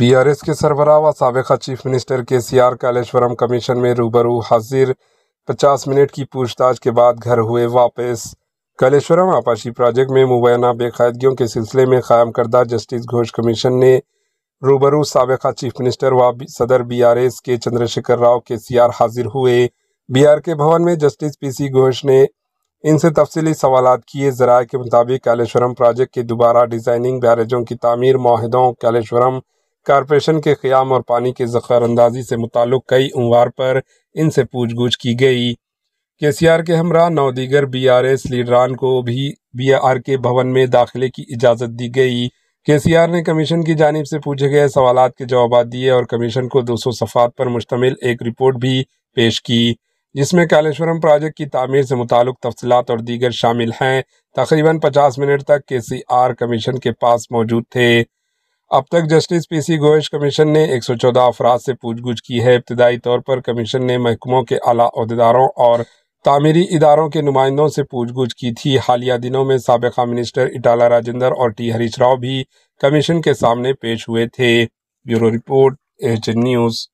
BRS के सरबराह व साबिक़ा चीफ मिनिस्टर KCR कालेश्वरम कमीशन में रूबरू हाजिर। 50 मिनट की पूछताछ के बाद घर हुए वापस। कालेश्वरम आपाशी प्रोजेक्ट में मुबैना बेकायदगियों के सिलसिले में कायम करदा जस्टिस घोष कमीशन ने रूबरू साबिक़ा चीफ मिनिस्टर व सदर BRS के चंद्रशेखर राव KCR हाजिर हुए। BRK भवन में जस्टिस PC घोष ने इनसे तफसीली सवालात किए। ज़राए के मुताबिक कालेश्वरम प्रोजेक्ट के दोबारा डिज़ाइनिंग, बैरेजों की तामीर, मुआहदों, कालेश्वरम कारपोरेशन के क़याम और पानी के ज़ख़ीरा अंदाज़ी से मुताल्लिक़ कई उम्वार पर इनसे पूछ-गछ की गई। KCR के हमरा 9 दीगर BRS लीडरान को भी BRK भवन में दाखिले की इजाज़त दी गई। KCR ने कमीशन की जानिब से पूछे गए सवालात के जवाब दिए और कमीशन को 200 सफ़हात पर मुश्तमिल एक रिपोर्ट भी पेश की, जिसमें कालेश्वरम प्रोजेक्ट की तामीर से मुताल्लिक़ तफसीलात और दीगर शामिल हैं। तकरीबन 50 मिनट तक KCR कमीशन के पास मौजूद थे। अब तक जस्टिस PC घोष कमीशन ने 114 अफराद से पूछ-गछ की है। इब्तदाई तौर पर कमीशन ने महकमों के आला ओहदेदारों और तामीरी इदारों के नुमाइंदों से पूछ-गछ की थी। हालिया दिनों में साबिक़ा मिनिस्टर इटाला राजेंद्र और T हरीश राव भी कमीशन के सामने पेश हुए थे। Bureau report, AHN news.